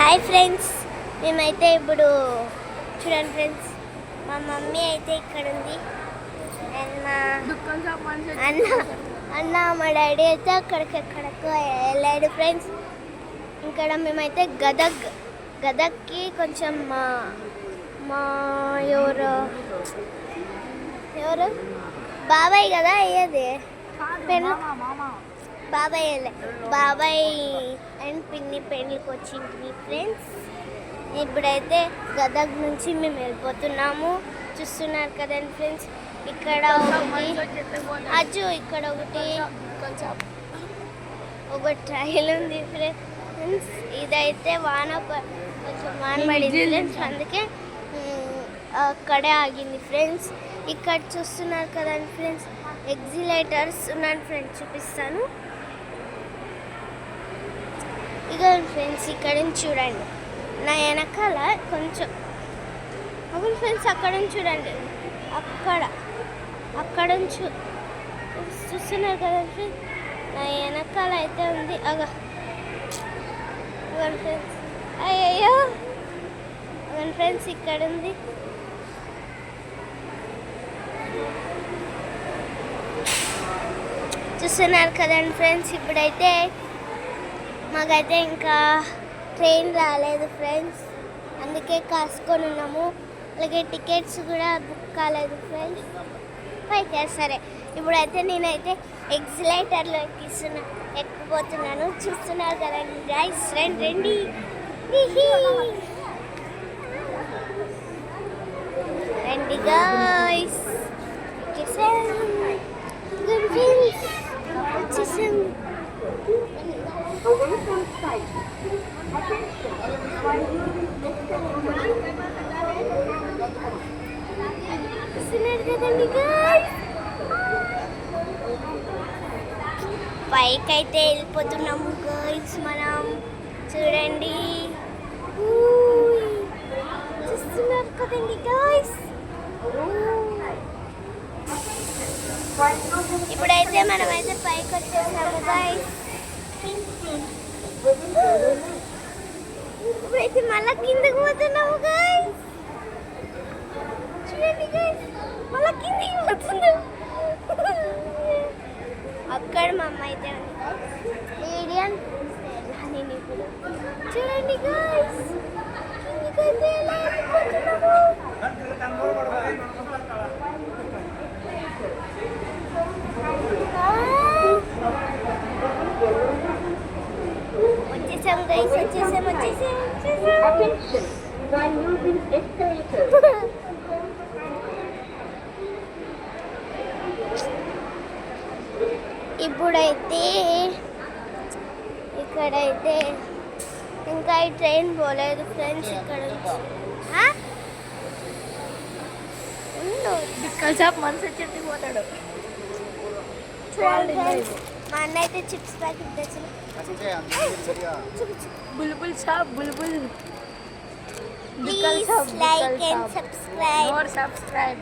Hi friends, మేమైతే ఇప్పుడు చూడండి ఫ్రెండ్స్, మా మమ్మీ అయితే ఇక్కడ ఉంది అండ్ మా అన్న మా డాడీ అయితే అక్కడికెక్కడికో వెళ్ళాడు ఫ్రెండ్స్. ఇక్కడ మేమైతే గదగ్కి కొంచెం మా ఎవరు బాబాయ్ కదా అయ్యేది బాబాయ్ అండ్ పిన్ని పెళ్ళికి వచ్చింది ఫ్రెండ్స్. ఇప్పుడైతే గదగ్ నుంచి మేము వెళ్ళిపోతున్నాము. చూస్తున్నారు కదండి ఫ్రెండ్స్, ఇక్కడ ఇక్కడ ఒక ట్రైల్ ఉంది ఫ్రెండ్స్. ఇదైతే కొంచెం వాన పడింది ఫ్రెండ్స్, అందుకే అక్కడే ఆగింది ఫ్రెండ్స్. ఇక్కడ చూస్తున్నారు కదండి ఫ్రెండ్స్, ఎగ్జిలేటర్స్ ఉన్నాను ఫ్రెండ్స్, చూపిస్తాను. ఇక ఫ్రెండ్స్ ఇక్కడ నుంచి చూడండి, నా వెనకాల కొంచెం అవును ఫ్రెండ్స్, అక్కడ నుంచి చూడండి, అక్కడ నుంచి చూస్తున్నారు కదా ఫ్రెండ్స్, నా వెనకాల అయితే ఉంది ఫ్రెండ్స్. అయ్యో అవును ఫ్రెండ్స్, ఇక్కడ ఉంది. చూస్తున్నారు కదండి ఫ్రెండ్స్, ఇప్పుడైతే మాకైతే ఇంకా ట్రైన్ రాలేదు ఫ్రెండ్స్, అందుకే కాసుకొని ఉన్నాము. అలాగే టికెట్స్ కూడా బుక్ కాలేదు ఫ్రెండ్స్. అయితే సరే, ఇప్పుడైతే నేనైతే ఎగ్జిలేటర్లో ఎక్కిపోతున్నాను. చూస్తున్నారు కదండి గైస్, రండి గైస్, వచ్చేసాం. పైకి అయితే వెళ్ళిపోతున్నాము గర్ల్స్ మనం, చూడండి. చూస్తున్నారు కదండి గర్ల్స్, ఇప్పుడైతే మనమైతే పైకి వచ్చేసాము గర్ల్స్. ఇప్పుడైతే మళ్ళీ కిందకి పోతున్నాము గైస్, చూడండి గైస్, మళ్ళీ కిందకి పోతున్నాము. అక్కడ మా అమ్మ అయితే ఉంది ఏడియన్, నేను ఇప్పుడు చూడండి గైస్, కిందకైతే ఎలా వెళ్ళిపోతున్నాము. వచ్చేసాం గైస్, వచ్చేసాం. ఇప్పుడైతే ఇక్కడైతే ఇంకా ఈ ట్రైన్ పోలేదు ఫ్రెండ్స్. ఇక్కడ మనసు చెట్టు పోతాడు. మా అన్న అయితే చిప్స్ ప్యాకెట్ తెచ్చిన. బుల్బుల్ shop, Bulbul. Please like and subscribe. More subscribe.